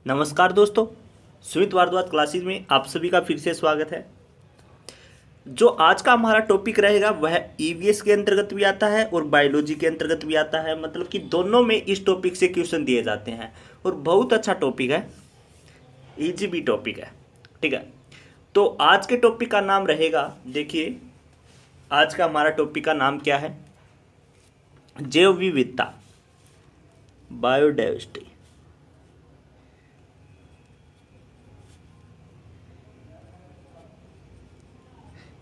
नमस्कार दोस्तों, सुमित भारद्वाज क्लासेस में आप सभी का फिर से स्वागत है। जो आज का हमारा टॉपिक रहेगा वह ईवीएस के अंतर्गत भी आता है और बायोलॉजी के अंतर्गत भी आता है। मतलब कि दोनों में इस टॉपिक से क्वेश्चन दिए जाते हैं और बहुत अच्छा टॉपिक है, इजी भी टॉपिक है। ठीक है, तो आज के टॉपिक का नाम रहेगा, देखिए आज का हमारा टॉपिक का नाम क्या है? जैव विविधता, बायोडाइवर्सिटी।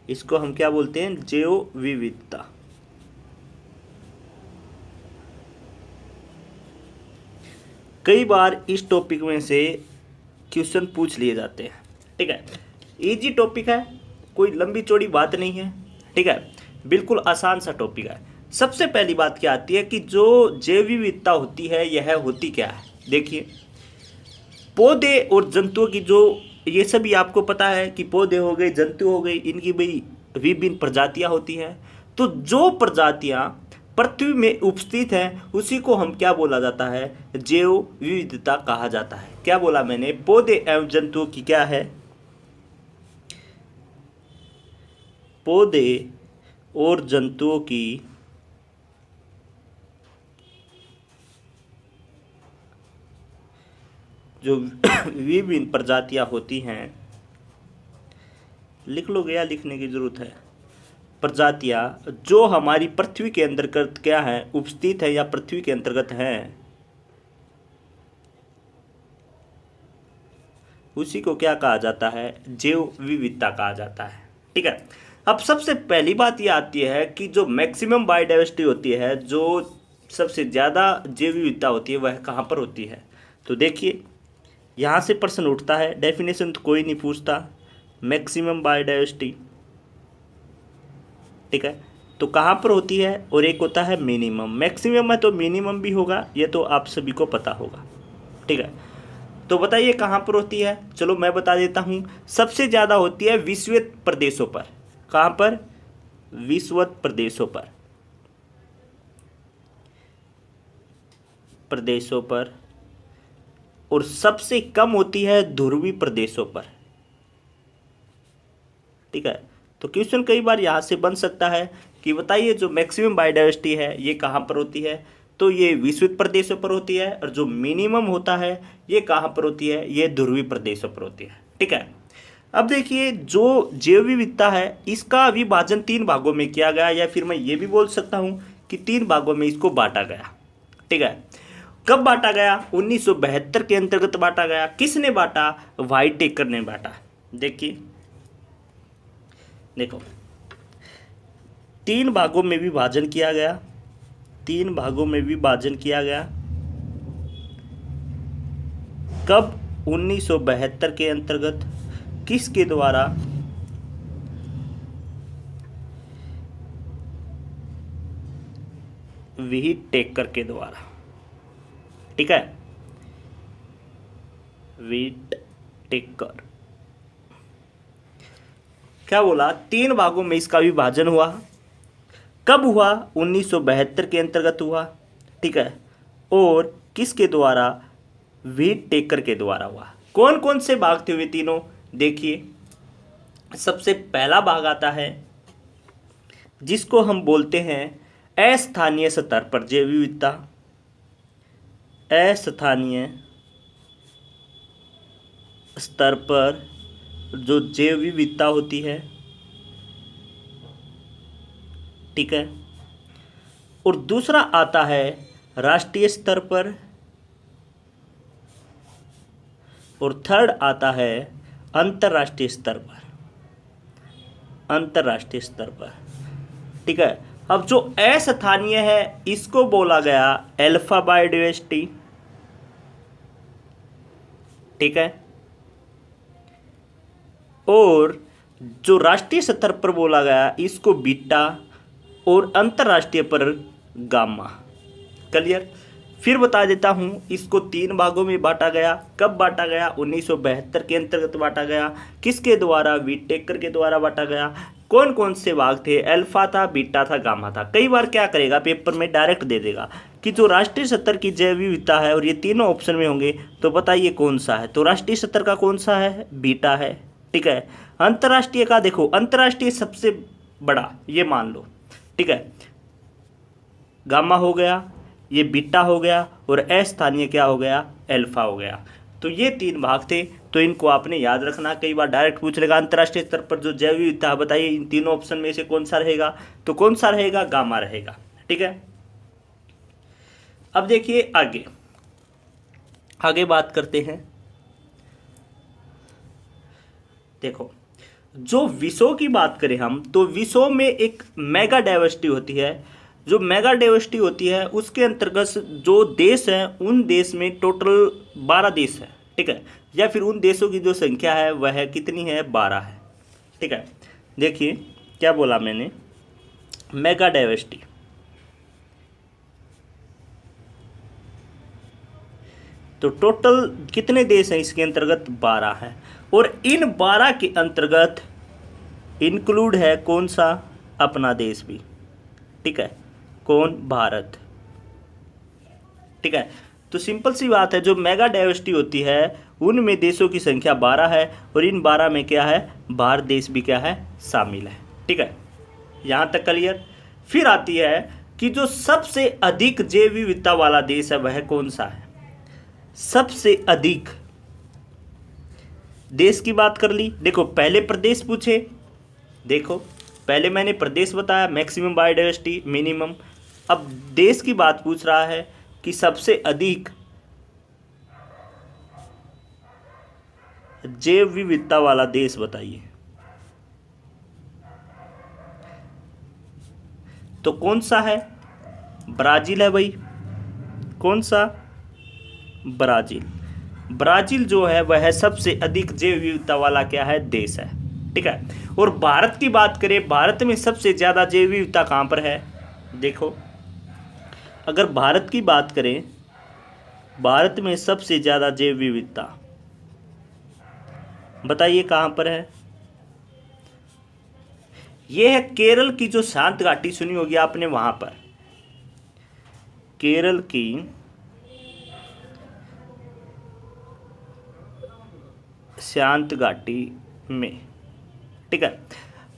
इसको हम क्या बोलते हैं? जैव विविधता। कई बार इस टॉपिक में से क्वेश्चन पूछ लिए जाते हैं। ठीक है, इजी टॉपिक है, कोई लंबी चौड़ी बात नहीं है। ठीक है, बिल्कुल आसान सा टॉपिक है। सबसे पहली बात क्या आती है कि जो जैव विविधता होती है यह होती क्या है? देखिए, पौधे और जंतुओं की जो, ये सभी आपको पता है कि पौधे हो गए, जंतु हो गए, इनकी भी विभिन्न प्रजातियां होती हैं। तो जो प्रजातियां पृथ्वी में उपस्थित हैं उसी को हम क्या बोला जाता है? जैव विविधता कहा जाता है। क्या बोला मैंने? पौधे एवं जंतुओं की क्या है? पौधे और जंतुओं की जो विभिन्न प्रजातियां होती हैं, लिख लो, गया लिखने की जरूरत है। प्रजातियां जो हमारी पृथ्वी के अंतर्गत क्या है? उपस्थित है या पृथ्वी के अंतर्गत हैं, उसी को क्या कहा जाता है? जैव विविधता कहा जाता है। ठीक है, अब सबसे पहली बात यह आती है कि जो मैक्सिमम बायोडाइवर्सिटी होती है, जो सबसे ज़्यादा जैव विविधता होती है, वह कहाँ पर होती है? तो देखिए, यहाँ से प्रश्न उठता है, डेफिनेशन तो कोई नहीं पूछता, मैक्सिमम बायोडाइवर्सिटी। ठीक है, तो कहाँ पर होती है? और एक होता है मिनिमम। मैक्सिमम है तो मिनिमम भी होगा, ये तो आप सभी को पता होगा। ठीक है, तो बताइए कहाँ पर होती है? चलो मैं बता देता हूँ। सबसे ज़्यादा होती है विषुवत प्रदेशों पर। कहाँ पर? विषुवत प्रदेशों पर। और सबसे कम होती है ध्रुवीय प्रदेशों पर। ठीक है, तो क्वेश्चन कई बार यहाँ से बन सकता है कि बताइए जो मैक्सिमम बायोडाइवर्सिटी है ये कहाँ पर होती है? तो ये विषुवत प्रदेशों पर होती है, और जो मिनिमम होता है ये कहाँ पर होती है? ये ध्रुवीय प्रदेशों पर होती है। ठीक है, अब देखिए, जो जैव विविधता है इसका विभाजन 3 भागों में किया गया, या फिर मैं ये भी बोल सकता हूँ कि 3 भागों में इसको बांटा गया। ठीक है, कब बांटा गया? 1972 के अंतर्गत बांटा गया। किसने बांटा? व्हाइटेकर ने बांटा। देखिए, देखो, 3 भागों में विभाजन किया गया। 3 भागों में विभाजन किया गया। कब? 1972 के अंतर्गत। किसके द्वारा? व्हाइटेकर के द्वारा। ठीक है, व्हाइटेकर। क्या बोला? 3 भागों में इसका विभाजन हुआ। कब हुआ? 1972 के अंतर्गत हुआ। ठीक है, और किसके द्वारा? व्हाइटेकर के द्वारा हुआ। कौन कौन से भाग थे वे तीनों? देखिए, सबसे पहला भाग आता है जिसको हम बोलते हैं अस्थानीय स्तर पर जैव विविधता। अस्थानीय स्तर पर जो जैव विविधता होती है। ठीक है, और दूसरा आता है राष्ट्रीय स्तर पर, और थर्ड आता है अंतर्राष्ट्रीय स्तर पर। अंतर्राष्ट्रीय स्तर पर। ठीक है, अब जो अस्थानीय है इसको बोला गया अल्फा बायोडाइवर्सिटी। ठीक है, और जो राष्ट्रीय स्तर पर बोला गया इसको बीटा, और अंतर्राष्ट्रीय पर गामा। क्लियर? फिर बता देता हूं, इसको 3 भागों में बांटा गया। कब बांटा गया? 1972 के अंतर्गत बांटा गया। किसके द्वारा? व्हाइटेकर के द्वारा बांटा गया। कौन कौन से भाग थे? अल्फा था, बीटा था, गामा था। कई बार क्या करेगा, पेपर में डायरेक्ट दे देगा कि जो राष्ट्रीय स्तर की जैव विविधता है और ये तीनों ऑप्शन में होंगे तो बताइए कौन सा है। तो राष्ट्रीय स्तर का कौन सा है, बीटा है, ठीक है। अंतर्राष्ट्रीय का देखो, अंतर्राष्ट्रीय सबसे बड़ा ये मान लो, ठीक है, गामा हो गया, ये बीटा हो गया और अस्थानीय क्या हो गया, अल्फा हो गया। तो ये तीन भाग थे, तो इनको आपने याद रखना। कई बार डायरेक्ट पूछ लेगा अंतर्राष्ट्रीय स्तर पर जो जैव विविधता है बताइए इन तीनों ऑप्शन में से कौन सा रहेगा, तो कौन सा रहेगा, गामा रहेगा, ठीक है। अब देखिए आगे आगे बात करते हैं। देखो जो विषयों की बात करें हम, तो विषयों में एक मेगा डाइवर्सिटी होती है। जो मेगा डाइवर्सिटी होती है उसके अंतर्गत जो देश हैं उन देश में टोटल 12 देश है, ठीक है, या फिर उन देशों की जो संख्या है वह कितनी है, 12 है, ठीक है। देखिए क्या बोला मैंने, मेगा डाइवर्सिटी, तो टोटल कितने देश हैं इसके अंतर्गत, 12 है। और इन 12 के अंतर्गत इंक्लूड है कौन सा, अपना देश भी, ठीक है, कौन, भारत, ठीक है। तो सिंपल सी बात है, जो मेगा डाइवर्सिटी होती है उनमें देशों की संख्या 12 है और इन 12 में क्या है, भारत देश भी क्या है, शामिल है, ठीक है। यहाँ तक क्लियर। फिर आती है कि जो सबसे अधिक जैव विविधता वाला देश है वह कौन सा है। सबसे अधिक देश की बात कर ली। देखो पहले प्रदेश पूछे, देखो पहले मैंने प्रदेश बताया, मैक्सिमम बायोडाइवर्सिटी, मिनिमम। अब देश की बात पूछ रहा है कि सबसे अधिक जैव विविधता वाला देश बताइए, तो कौन सा है, ब्राजील है भाई। कौन सा, ब्राजील। ब्राजील जो है वह सबसे अधिक जैव विविधता वाला क्या है, देश है, ठीक है। और भारत की बात करें, भारत में सबसे ज़्यादा जैव विविधता कहाँ पर है। देखो अगर भारत की बात करें, भारत में सबसे ज़्यादा जैव विविधता बताइए कहाँ पर है। यह है केरल की जो शांत घाटी सुनी होगी आपने, वहाँ पर, केरल की शांत घाटी में, ठीक है।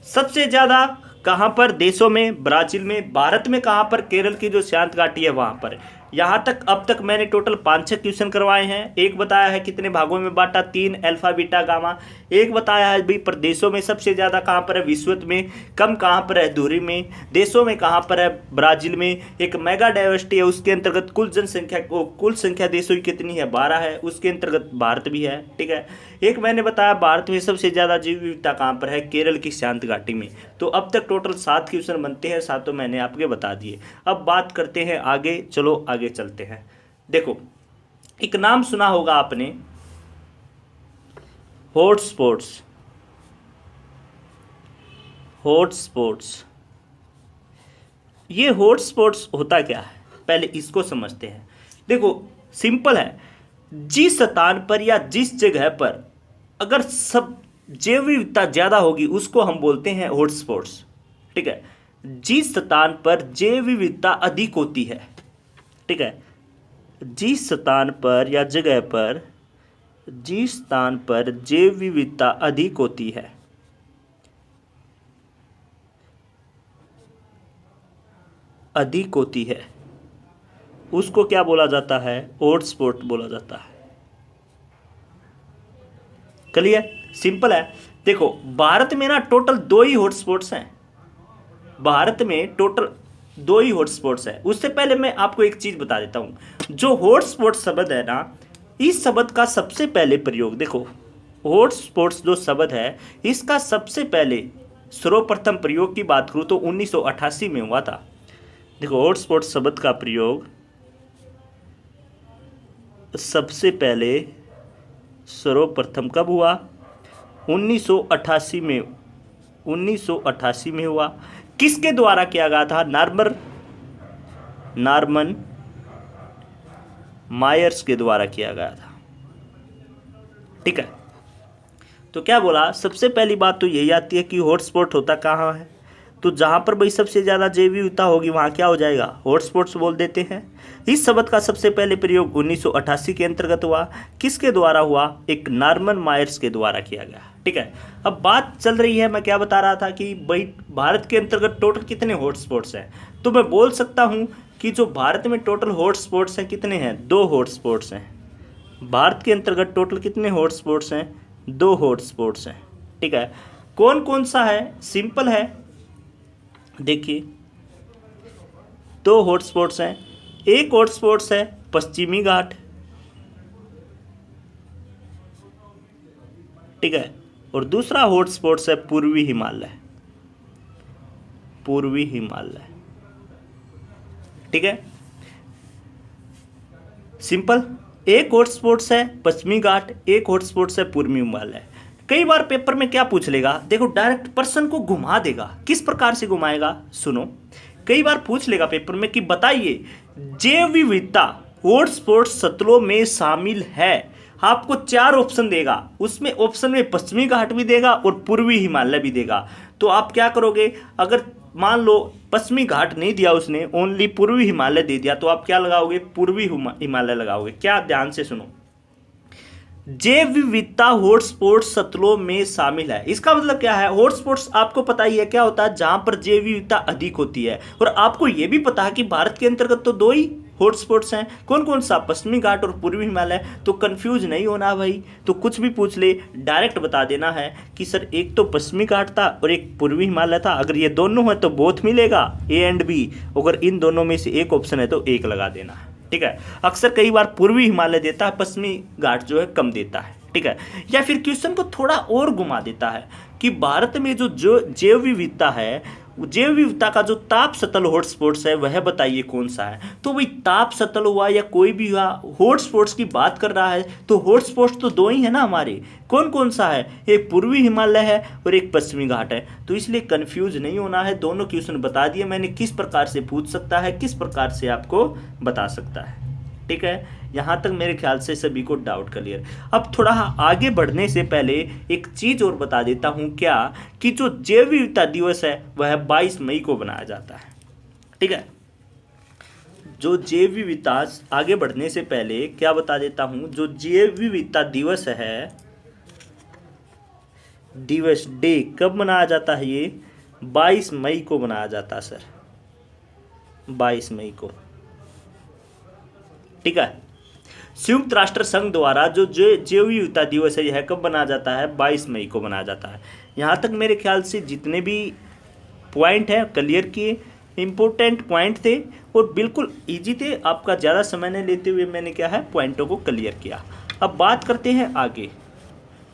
सबसे ज़्यादा कहाँ पर, देशों में, ब्राजील में। भारत में कहाँ पर, केरल की जो शांत घाटी है वहाँ पर। यहाँ तक अब तक मैंने टोटल 5-6 क्वेश्चन करवाए हैं। एक बताया है कितने भागों में बांटा, 3, अल्फा बीटा गामा। एक बताया है भाई प्रदेशों में सबसे ज़्यादा कहाँ पर है, विश्व में, कम कहाँ पर है, धुरी में, देशों में कहाँ पर है, ब्राजील में। एक मेगा डाइवर्सिटी है, उसके अंतर्गत कुल जनसंख्या को, कुल संख्या देशों की कितनी है, 12 है, उसके अंतर्गत भारत भी है, ठीक है। एक मैंने बताया भारत में सबसे ज़्यादा जैव विविधता कहाँ पर है, केरल की शांत घाटी में। तो अब तक टोटल 7 क्वेश्चन बनते हैं, सातों मैंने आपके बता दिए। अब बात करते हैं आगे, चलो आगे चलते हैं। देखो एक नाम सुना होगा आपने, हॉटस्पॉट्स। हॉटस्पॉट्स, ये हॉटस्पॉट्स होता क्या है, पहले इसको समझते हैं। देखो सिंपल है, जिस स्थान पर या जिस जगह पर अगर सब जैव विविधता ज़्यादा होगी उसको हम बोलते हैं हॉटस्पॉट्स, ठीक है। जिस स्थान पर जैव विविधता अधिक होती है, ठीक है, जिस स्थान पर या जगह पर, जिस स्थान पर जैव विविधता अधिक होती है, अधिक होती है, उसको क्या बोला जाता है, हॉटस्पॉट बोला जाता है। क्लियर, सिंपल है। देखो भारत में ना टोटल 2 ही हॉटस्पॉट्स हैं, भारत में टोटल 2 ही हॉटस्पॉट्स हैं। उससे पहले मैं आपको एक चीज बता देता हूं, जो हॉटस्पॉट शब्द है ना, इस शब्द का सबसे पहले प्रयोग, देखो हॉटस्पॉट्स जो शब्द है इसका सबसे पहले सर्वप्रथम प्रयोग की बात करूं तो 1988 में हुआ था। देखो हॉटस्पॉट शब्द का प्रयोग सबसे पहले सर्वप्रथम कब हुआ, 1988 में, 1988 में हुआ। किसके द्वारा किया गया था, नॉर्मन मायर्स के द्वारा किया गया था, ठीक है। तो क्या बोला, सबसे पहली बात तो यही आती है कि हॉटस्पॉट होता कहाँ है, तो जहाँ पर भाई सबसे ज़्यादा जैव विविधता होगी वहाँ क्या हो जाएगा, हॉटस्पॉट्स बोल देते हैं। इस शब्द का सबसे पहले प्रयोग 1988 के अंतर्गत हुआ। किसके द्वारा हुआ, एक नॉर्मन मायर्स के द्वारा किया गया। ठीक है, अब बात चल रही है, मैं क्या बता रहा था कि भाई भारत के अंतर्गत टोटल कितने हॉटस्पॉट्स हैं, तो मैं बोल सकता हूँ कि जो भारत में टोटल हॉटस्पॉट्स हैं कितने हैं, 2 हॉटस्पॉट्स हैं। भारत के अंतर्गत टोटल कितने हॉटस्पॉट्स हैं, 2 हॉटस्पॉट्स हैं। ठीक है, कौन कौन सा है, सिंपल है, देखिए 2 हॉटस्पॉट्स हैं। एक हॉटस्पॉट्स है पश्चिमी घाट, ठीक है, और दूसरा हॉटस्पॉट्स है पूर्वी हिमालय, पूर्वी हिमालय। ठीक है, सिंपल, एक हॉटस्पॉट्स है पश्चिमी घाट, एक हॉटस्पॉट्स है पूर्वी हिमालय। कई बार पेपर में क्या पूछ लेगा, देखो डायरेक्ट पर्सन को घुमा देगा। किस प्रकार से घुमाएगा, सुनो, कई बार पूछ लेगा पेपर में कि बताइए जैव विविधता हॉटस्पॉट्स सतलों में शामिल है। आपको 4 ऑप्शन देगा, उसमें ऑप्शन में पश्चिमी घाट भी देगा और पूर्वी हिमालय भी देगा। तो आप क्या करोगे, अगर मान लो पश्चिमी घाट नहीं दिया उसने, ओनली पूर्वी हिमालय दे दिया, तो आप क्या लगाओगे, पूर्वी हिमालय लगाओगे। क्या, ध्यान से सुनो, जैव विविधता हॉटस्पॉट्स सतलों में शामिल है। इसका मतलब क्या है, हॉटस्पॉट्स आपको पता ही है क्या होता है, जहां पर जैव विविधता अधिक होती है। और आपको यह भी पता है कि भारत के अंतर्गत तो 2 ही हॉटस्पॉट्स हैं, कौन कौन सा, पश्चिमी घाट और पूर्वी हिमालय। तो कंफ्यूज नहीं होना भाई, तो कुछ भी पूछ ले डायरेक्ट बता देना है कि सर एक तो पश्चिमी घाट था और एक पूर्वी हिमालय था। अगर ये दोनों है तो बोथ मिलेगा, ए एंड बी। अगर इन दोनों में से एक ऑप्शन है तो एक लगा देना है। ठीक है, अक्सर कई बार पूर्वी हिमालय देता है, पश्चिमी घाट जो है कम देता है। ठीक है, या फिर क्वेश्चन को थोड़ा और घुमा देता है कि भारत में जो जैव विविधता है, जैव विविधता का जो ताप सतल हॉटस्पॉट्स है वह बताइए कौन सा है। तो भाई ताप सतल हुआ या कोई भी हुआ, हॉटस्पॉट्स की बात कर रहा है, तो हॉटस्पॉट्स तो 2 ही है ना हमारे। कौन कौन सा है, एक पूर्वी हिमालय है और एक पश्चिमी घाट है। तो इसलिए कंफ्यूज नहीं होना है, दोनों क्वेश्चन बता दिए मैंने किस प्रकार से पूछ सकता है, किस प्रकार से आपको बता सकता है। ठीक है, यहाँ तक मेरे ख्याल से सभी को डाउट क्लियर। अब थोड़ा आगे बढ़ने से पहले एक चीज और बता देता हूँ, क्या कि जो जैव विविधता दिवस है वह 22 मई को बनाया जाता है। ठीक है, जो जैव विविधता, आगे बढ़ने से पहले क्या बता देता हूँ, जो जैव विविधता दिवस है, दिवस डे कब मनाया जाता है, ये 22 मई को मनाया जाता है सर, 22 मई को। ठीक है, संयुक्त राष्ट्र संघ द्वारा जो जैव विविधता दिवस है यह कब मनाया जाता है, 22 मई को मनाया जाता है। यहाँ तक मेरे ख्याल से जितने भी पॉइंट हैं क्लियर किए, इंपॉर्टेंट पॉइंट थे और बिल्कुल इजी थे। आपका ज़्यादा समय नहीं लेते हुए मैंने क्या है पॉइंटों को क्लियर किया। अब बात करते हैं आगे।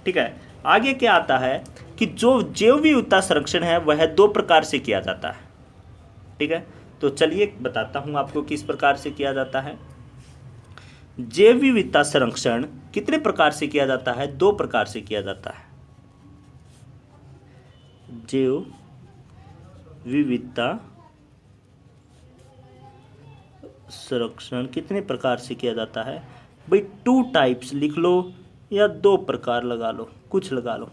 ठीक है, आगे क्या आता है कि जो जैव विविधता संरक्षण है वह 2 प्रकार से किया जाता है। ठीक है, तो चलिए बताता हूँ आपको किस प्रकार से किया जाता है। जैव विविधता संरक्षण कितने प्रकार से किया जाता है, 2 प्रकार से किया जाता है। जैव विविधता संरक्षण कितने प्रकार से किया जाता है भाई, 2 टाइप्स लिख लो या 2 प्रकार लगा लो, कुछ लगा लो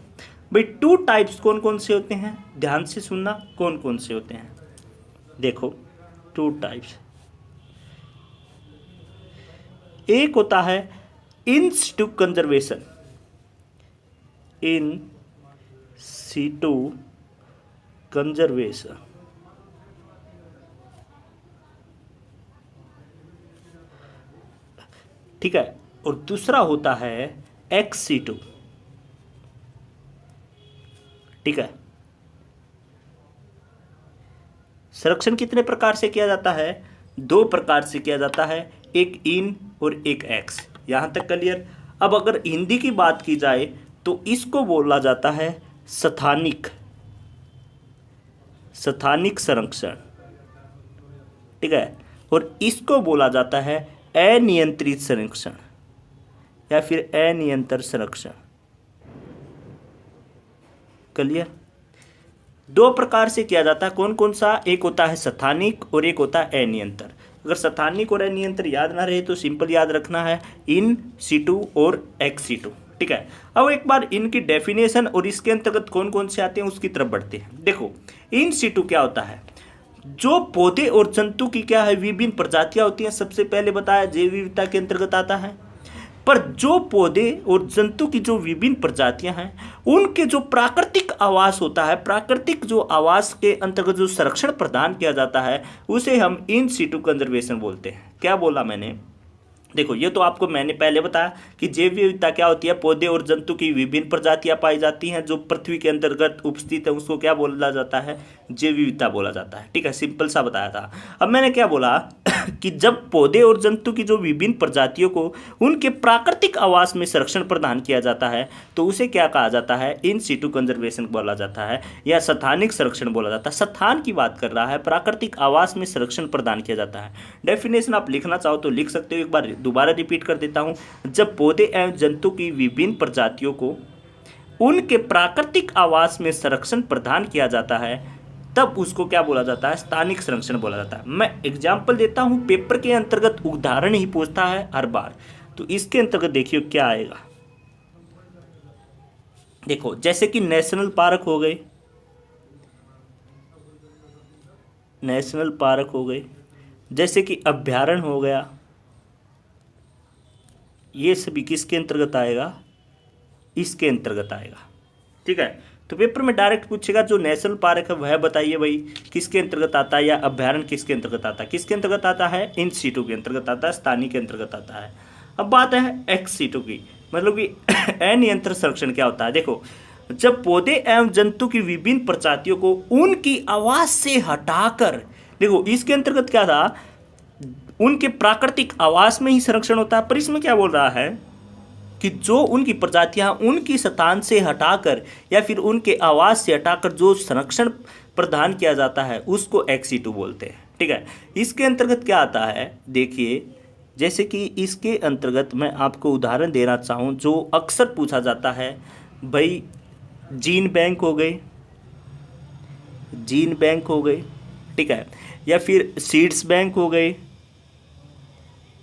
भाई। 2 टाइप्स कौन कौन से होते हैं, ध्यान से सुनना, कौन कौन से होते हैं। देखो 2 टाइप्स, एक होता है इन सिटू कंजर्वेशन, इन सिटू कंजर्वेशन, ठीक है, और दूसरा होता है एक्स सिटू। ठीक है, संरक्षण कितने प्रकार से किया जाता है, 2 प्रकार से किया जाता है, एक इन और एक एक्स। यहां तक क्लियर। अब अगर हिंदी की बात की जाए तो इसको बोला जाता है स्थानिक, स्थानिक संरक्षण। ठीक है, और इसको बोला जाता है अनियंत्रित संरक्षण या फिर अनियंत्रित संरक्षण। क्लियर, 2 प्रकार से किया जाता है, कौन कौन सा, एक होता है स्थानिक और एक होता है अनियंत्रित। अगर स्थानिक और अनियंत्रित याद ना रहे तो सिंपल याद रखना है इन सिटू और एक्स सिटू। ठीक है। अब एक बार इनकी डेफिनेशन और इसके अंतर्गत कौन कौन से आते हैं उसकी तरफ बढ़ते हैं। देखो इन सीटू क्या होता है, जो पौधे और जंतु की क्या है विभिन्न प्रजातियां होती हैं, सबसे पहले बताया जैव विविधता के अंतर्गत आता है। पर जो पौधे और जंतु की जो विभिन्न प्रजातियां हैं उनके जो प्राकृतिक आवास होता है, प्राकृतिक जो आवास के अंतर्गत जो संरक्षण प्रदान किया जाता है उसे हम इन सीटू कंजर्वेशन बोलते हैं। क्या बोला मैंने, देखो ये तो आपको मैंने पहले बताया कि जैव विविधता क्या होती है, पौधे और जंतु की विभिन्न प्रजातियां पाई जाती हैं जो पृथ्वी के अंतर्गत उपस्थित है, उसको क्या बोला जाता है, जैव विविधता बोला जाता है। ठीक है, सिंपल सा बताया था। अब मैंने क्या बोला कि जब पौधे और जंतु की जो विभिन्न प्रजातियों को उनके प्राकृतिक आवास में संरक्षण प्रदान किया जाता है तो उसे क्या कहा जाता है, इन सीटू कंजर्वेशन बोला जाता है या स्थानिक संरक्षण बोला जाता है। स्थान की बात कर रहा है, प्राकृतिक आवास में संरक्षण प्रदान किया जाता है। डेफिनेशन आप लिखना चाहो तो लिख सकते हो, एक बार दोबारा रिपीट कर देता हूं। जब पौधे एवं जंतु की विभिन्न प्रजातियों को उनके प्राकृतिक आवास में संरक्षण प्रदान किया जाता है तब उसको क्या बोला जाता है, स्थानिक संरक्षण बोला जाता है। मैं एग्जाम्पल देता हूं, पेपर के अंतर्गत उदाहरण ही पूछता है हर बार, तो इसके अंतर्गत देखिए क्या आएगा। देखो जैसे कि नेशनल पार्क हो गए, नेशनल पार्क हो गए, जैसे कि अभ्यारण्य हो गया, ये सभी किसके अंतर्गत आएगा, इसके अंतर्गत आएगा। ठीक है, तो पेपर में डायरेक्ट पूछेगा जो नेशनल पार्क है वह बताइए भाई किसके अंतर्गत आता है, या अभ्यारण्य किसके अंतर्गत आता है। किसके अंतर्गत आता है, इन सीटों के अंतर्गत आता है, स्थानीय के अंतर्गत आता है। अब बात है एक्स सीटों की, मतलब कि अनियंत्रित संरक्षण क्या होता है। देखो जब पौधे एवं जंतु की विभिन्न प्रजातियों को उनकी आवास से हटाकर, देखो इसके अंतर्गत क्या था, उनके प्राकृतिक आवास में ही संरक्षण होता है, पर इसमें क्या बोल रहा है कि जो उनकी प्रजातियां उनकी स्थान से हटाकर या फिर उनके आवास से हटाकर जो संरक्षण प्रदान किया जाता है उसको एक्स-सीटू बोलते हैं। ठीक है, इसके अंतर्गत क्या आता है, देखिए जैसे कि इसके अंतर्गत मैं आपको उदाहरण देना चाहूँ जो अक्सर पूछा जाता है, भाई जीन बैंक हो गए, जीन बैंक हो गए, ठीक है, या फिर सीड्स बैंक हो गए,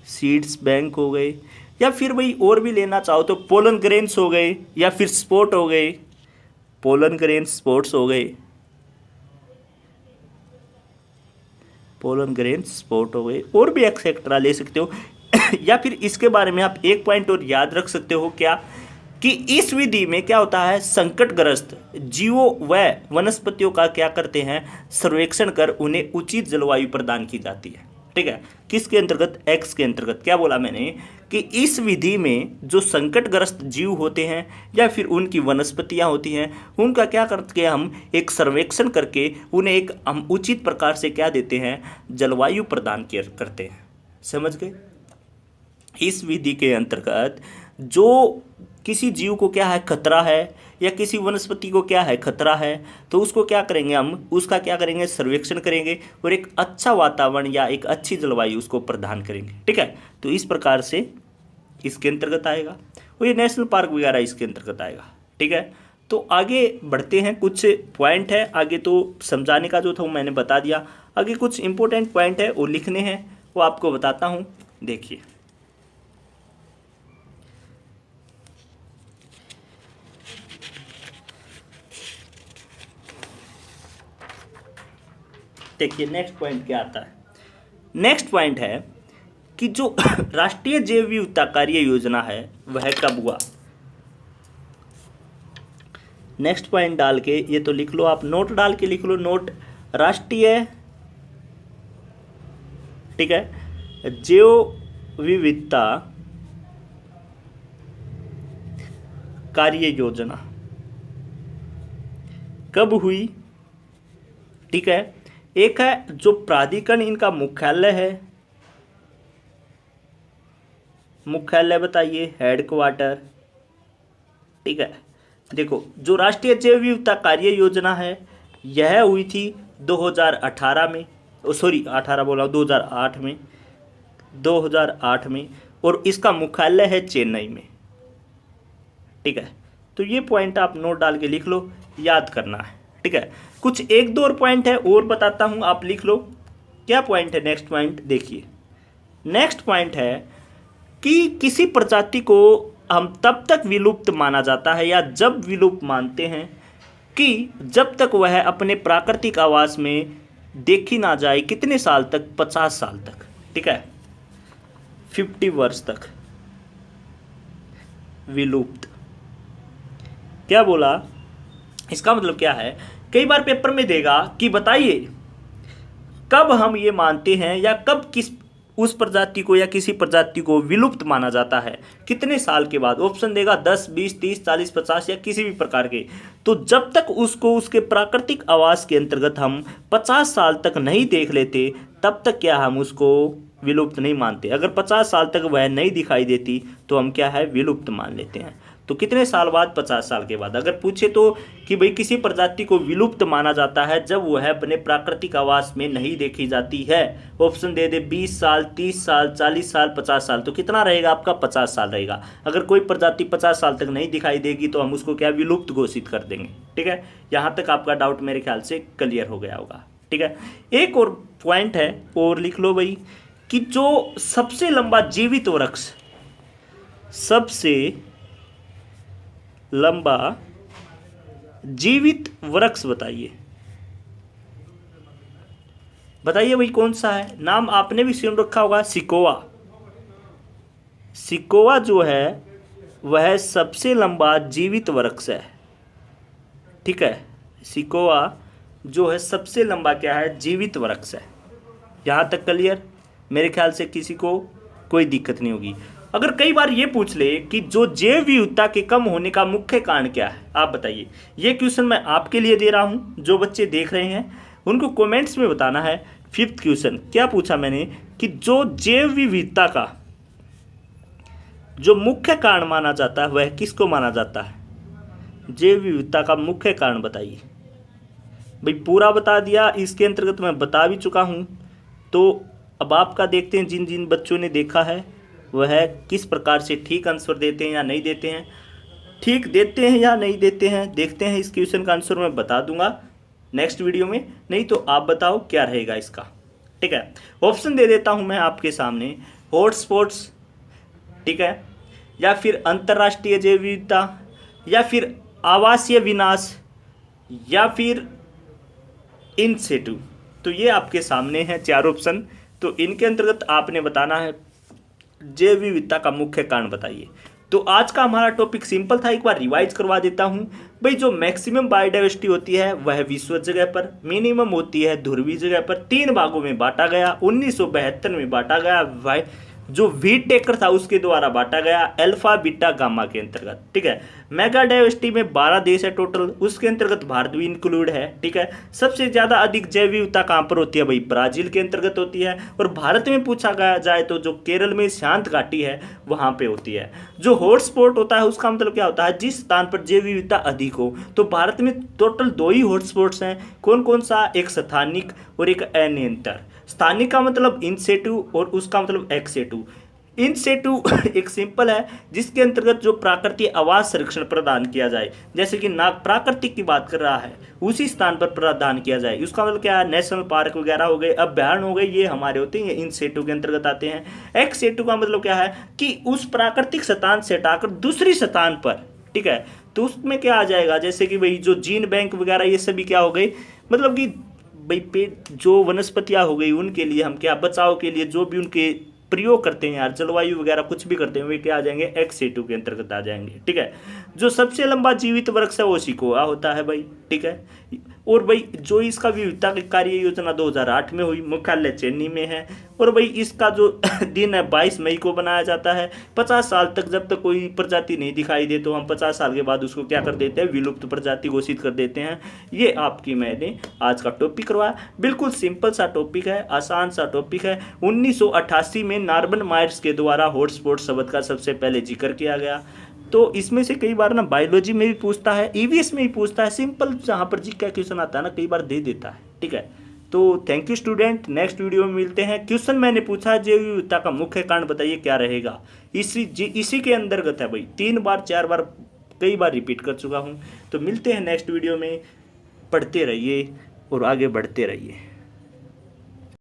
सीड्स बैंक हो गए, या फिर भाई और भी लेना चाहो तो पोलन ग्रेन्स हो गए, या फिर स्पोर्ट हो गए, पोलन ग्रेन्स स्पोर्ट्स हो गए, पोलन ग्रेन्स स्पोर्ट हो गए, और भी एक्सेट्रा ले सकते हो। या फिर इसके बारे में आप एक पॉइंट और याद रख सकते हो क्या, कि इस विधि में क्या होता है, संकटग्रस्त जीवों व वनस्पतियों का क्या करते हैं, सर्वेक्षण कर उन्हें उचित जलवायु प्रदान की जाती है। ठीक है, किसके अंतर्गत, एक्स के अंतर्गत। क्या बोला मैंने कि इस विधि में जो संकटग्रस्त जीव होते हैं या फिर उनकी वनस्पतियां होती हैं उनका क्या करके हम एक सर्वेक्षण करके उन्हें एक हम उचित प्रकार से क्या देते हैं, जलवायु प्रदान करते हैं। समझ गए, इस विधि के अंतर्गत जो किसी जीव को क्या है खतरा है या किसी वनस्पति को क्या है खतरा है तो उसको क्या करेंगे, हम उसका क्या करेंगे, सर्वेक्षण करेंगे और एक अच्छा वातावरण या एक अच्छी जलवायु उसको प्रदान करेंगे। ठीक है, तो इस प्रकार से इसके अंतर्गत आएगा और ये नेशनल पार्क वगैरह इसके अंतर्गत आएगा। ठीक है, तो आगे बढ़ते हैं, कुछ पॉइंट है आगे तो समझाने का जो था वो मैंने बता दिया, आगे कुछ इंपॉर्टेंट पॉइंट है वो लिखने हैं वो आपको बताता हूँ। देखिए देखिए नेक्स्ट पॉइंट क्या आता है, नेक्स्ट पॉइंट है कि जो राष्ट्रीय जैव विविधता कार्य योजना है वह कब हुआ। नेक्स्ट पॉइंट डाल के ये तो लिख लो, आप नोट डाल के लिख लो, नोट राष्ट्रीय, ठीक है, जैव विविधता कार्य योजना कब हुई। ठीक है, एक है जो प्राधिकरण इनका मुख्यालय है, मुख्यालय बताइए, हेडक्वार्टर। ठीक है, देखो जो राष्ट्रीय जैव विविधता कार्य योजना है यह हुई थी 2018 में, सॉरी 18 बोला 2008 में, 2008 में, और इसका मुख्यालय है चेन्नई में। ठीक है, तो ये पॉइंट आप नोट डाल के लिख लो, याद करना है। ठीक है, कुछ एक दो और पॉइंट है और बताता हूं, आप लिख लो। क्या पॉइंट है, नेक्स्ट पॉइंट देखिए, नेक्स्ट पॉइंट है कि किसी प्रजाति को हम तब तक विलुप्त माना जाता है या जब विलुप्त मानते हैं कि जब तक वह अपने प्राकृतिक आवास में देखी ना जाए। कितने साल तक? 50 साल तक, ठीक है, 50 वर्ष तक विलुप्त। क्या बोला? इसका मतलब क्या है? कई बार पेपर में देगा कि बताइए कब हम ये मानते हैं या कब किस उस प्रजाति को या किसी प्रजाति को विलुप्त माना जाता है, कितने साल के बाद। ऑप्शन देगा 10, 20, 30, 40, 50 या किसी भी प्रकार के। तो जब तक उसको उसके प्राकृतिक आवास के अंतर्गत हम 50 साल तक नहीं देख लेते तब तक क्या हम उसको विलुप्त नहीं मानते। अगर 50 साल तक वह नहीं दिखाई देती तो हम क्या है, विलुप्त मान लेते हैं। तो कितने साल बाद? 50 साल के बाद। अगर पूछे तो कि भाई किसी प्रजाति को विलुप्त माना जाता है जब वह अपने प्राकृतिक आवास में नहीं देखी जाती है। ऑप्शन दे दे 20 साल, 30 साल, 40 साल, 50 साल। तो कितना रहेगा आपका? 50 साल रहेगा। अगर कोई प्रजाति 50 साल तक नहीं दिखाई देगी तो हम उसको क्या, विलुप्त घोषित कर देंगे। ठीक है, यहाँ तक आपका डाउट मेरे ख्याल से क्लियर हो गया होगा। ठीक है, एक और पॉइंट है और लिख लो भाई कि जो सबसे लंबा जीवित वृक्ष, सबसे लंबा जीवित वृक्ष बताइए। बताइए भाई कौन सा है? नाम आपने भी सुन रखा होगा, सिकोआ। सिकोआ जो है वह सबसे लंबा जीवित वृक्ष है। ठीक है, सिकोआ जो है सबसे लंबा क्या है, जीवित वृक्ष है। यहां तक क्लियर? मेरे ख्याल से किसी को कोई दिक्कत नहीं होगी। अगर कई बार ये पूछ ले कि जो जैव विविधता के कम होने का मुख्य कारण क्या है, आप बताइए। ये क्वेश्चन मैं आपके लिए दे रहा हूं, जो बच्चे देख रहे हैं उनको कमेंट्स में बताना है। 5th क्वेश्चन क्या पूछा मैंने कि जो जैव विविधता का जो मुख्य कारण माना जाता है वह किसको माना जाता है? जैव विविधता का मुख्य कारण बताइए। भाई पूरा बता दिया, इसके अंतर्गत मैं बता भी चुका हूं। तो अब आपका देखते हैं, जिन जिन बच्चों ने देखा है वह किस प्रकार से ठीक आंसर देते हैं या नहीं देते हैं। ठीक देते हैं या नहीं देते हैं, देखते हैं। इस क्वेश्चन का आंसर मैं बता दूंगा नेक्स्ट वीडियो में, नहीं तो आप बताओ क्या रहेगा इसका। ठीक है, ऑप्शन दे देता हूं मैं आपके सामने। हॉटस्पॉट्स, ठीक है, या फिर अंतर्राष्ट्रीय जैव विविधता, या फिर आवासीय विनाश, या फिर इन सिटू। तो ये आपके सामने हैं 4 ऑप्शन। तो इनके अंतर्गत आपने बताना है जैव विविधता का मुख्य कारण बताइए। तो आज का हमारा टॉपिक सिंपल था, एक बार रिवाइज करवा देता हूं। भाई जो मैक्सिमम बायोडाइवर्सिटी होती है वह विश्व जगह पर, मिनिमम होती है ध्रुवीय जगह पर। 3 भागों में बांटा गया, 1972 में बांटा गया। जो वीट टेकर था उसके द्वारा बांटा गया अल्फा बीटा गामा के अंतर्गत। ठीक है, मेगा डाइवर्सिटी में 12 देश है टोटल, उसके अंतर्गत भारत भी इंक्लूड है। ठीक है, सबसे ज्यादा अधिक जैव विविधता कहां पर होती है? भाई ब्राजील के अंतर्गत होती है। और भारत में पूछा गया जाए तो जो केरल में शांत घाटी है वहां पे होती है। जो हॉटस्पॉट होता है उसका मतलब क्या होता है? जिस स्थान पर जैव विविधता अधिक हो। तो भारत में टोटल 2 ही हॉटस्पॉट्स हैं। कौन कौन सा? एक स्थानिक और एक अनियंत्रित। स्थानिक का मतलब इन सेटू और उसका मतलब एक्स सेटू। इन सेटू एक सिंपल है जिसके अंतर्गत जो प्राकृतिक आवास संरक्षण प्रदान किया जाए, जैसे कि नाग प्राकृतिक की बात कर रहा है उसी स्थान पर प्रदान किया जाए। उसका मतलब क्या है? नेशनल पार्क वगैरह हो गए, अभ्यारण्य हो गए, ये हमारे होते हैं, ये इन सेटू के अंतर्गत आते हैं। एक्स सेटू का मतलब क्या है कि उस प्राकृतिक स्थान से हटाकर दूसरी स्थान पर। ठीक है, तो उसमें क्या आ जाएगा? जैसे कि भाई जो जीन बैंक वगैरह ये सभी क्या हो गई, मतलब कि भाई पेड़ जो वनस्पतियां हो गई उनके लिए हम क्या बचाव के लिए जो भी उनके प्रयोग करते हैं यार, जलवायु वगैरह कुछ भी करते हैं, वे क्या आ जाएंगे? एक्स सेटू के अंतर्गत आ जाएंगे। ठीक है, जो सबसे लंबा जीवित वृक्ष है वो सिकोआ होता है भाई। ठीक है, और भाई जो इसका विविधता की कार्य योजना 2008 में हुई, मुख्यालय चेन्नई में है। और भाई इसका जो दिन है 22 मई को बनाया जाता है। 50 साल तक जब तक कोई प्रजाति नहीं दिखाई दे तो हम 50 साल के बाद उसको क्या कर देते हैं? विलुप्त प्रजाति घोषित कर देते हैं। ये आपकी मैंने आज का टॉपिक करवाया। बिल्कुल सिंपल सा टॉपिक है, आसान सा टॉपिक है। 1988 में नॉर्मन मायर्स के द्वारा हॉटस्पॉट शब्द का सबसे पहले जिक्र किया गया। तो इसमें से कई बार ना बायोलॉजी में भी पूछता है, ईवीएस में भी पूछता है। सिंपल जहाँ पर जी का क्वेश्चन आता है ना कई बार दे देता है। ठीक है, तो thank you student, next video में मिलते हैं। क्वेश्चन मैंने पूछा है जैव विविधता का मुख्य कारण बताइए क्या रहेगा। इसी के अंतर्गत है भाई, 3 बार 4 बार कई बार रिपीट कर चुका हूँ। तो मिलते हैं नेक्स्ट वीडियो में, पढ़ते रहिए और आगे बढ़ते रहिए।